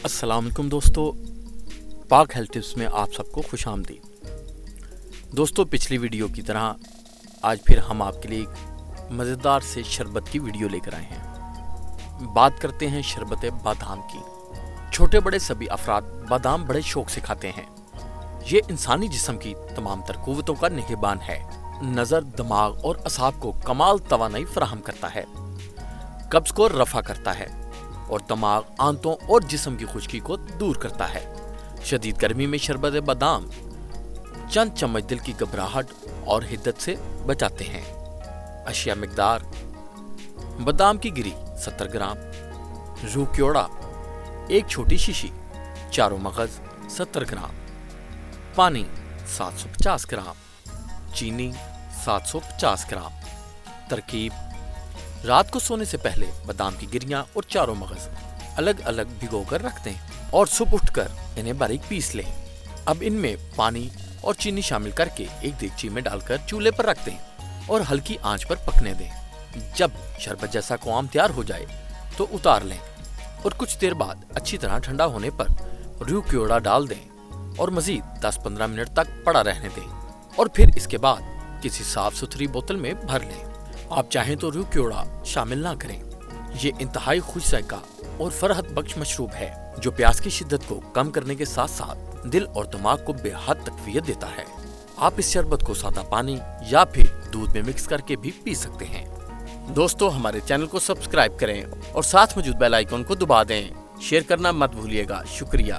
अस्सलाम वालेकुम दोस्तों, पाक हेल्थ टिप्स में आप सबको खुश आमदीद। दोस्तों, पिछली वीडियो की तरह आज फिर हम आपके लिए एक मज़ेदार से शरबत की वीडियो लेकर आए हैं। बात करते हैं शरबत बादाम की। छोटे बड़े सभी अफराद बादाम बड़े शौक से खाते हैं। ये इंसानी जिस्म की तमाम तर कुव्वतों का निगहबान है। नज़र, दिमाग और असाब को कमाल तवानाई फराहम करता है, कब्ज को रफा करता है और दिमाग, आंतों और जिस्म की खुश्की को दूर करता है। शदीद गर्मी में शरबत बादाम चंद चम्मच दिल की घबराहट और हिद्दत से बचाते हैं। अशिया मिकदार: बादाम की गिरी 70 ग्राम, रूह क्योड़ा एक छोटी शीशी, चारों मगज 70 ग्राम, पानी 750 ग्राम, चीनी 750 ग्राम। तरकीब: रात को सोने से पहले बादाम की गिरियां और चारों मगज अलग अलग भिगोकर रख दें और सुबह उठकर इन्हें बारीक पीस लें। अब इनमें पानी और चीनी शामिल करके एक देगची में डालकर चूल्हे पर रख दें और हल्की आंच पर पकने दें। जब शरबत जैसा क़्वाम तैयार हो जाए तो उतार लें और कुछ देर बाद अच्छी तरह ठंडा होने पर रूह क्योड़ा डाल दें और मजीद 10-15 मिनट तक पड़ा रहने दें और फिर इसके बाद किसी साफ सुथरी बोतल में भर लें। आप चाहें तो रूह क्योड़ा शामिल ना करें। ये इंतहाई खुश ज़ायका और फरहत बख्श मशरूब है जो प्यास की शिद्दत को कम करने के साथ साथ दिल और दिमाग को बेहद तक़वियत देता है। आप इस शरबत को सादा पानी या फिर दूध में मिक्स करके भी पी सकते हैं। दोस्तों, हमारे चैनल को सब्सक्राइब करें और साथ मौजूद बेल आइकन को दबा दें। शेयर करना मत भूलिएगा। शुक्रिया।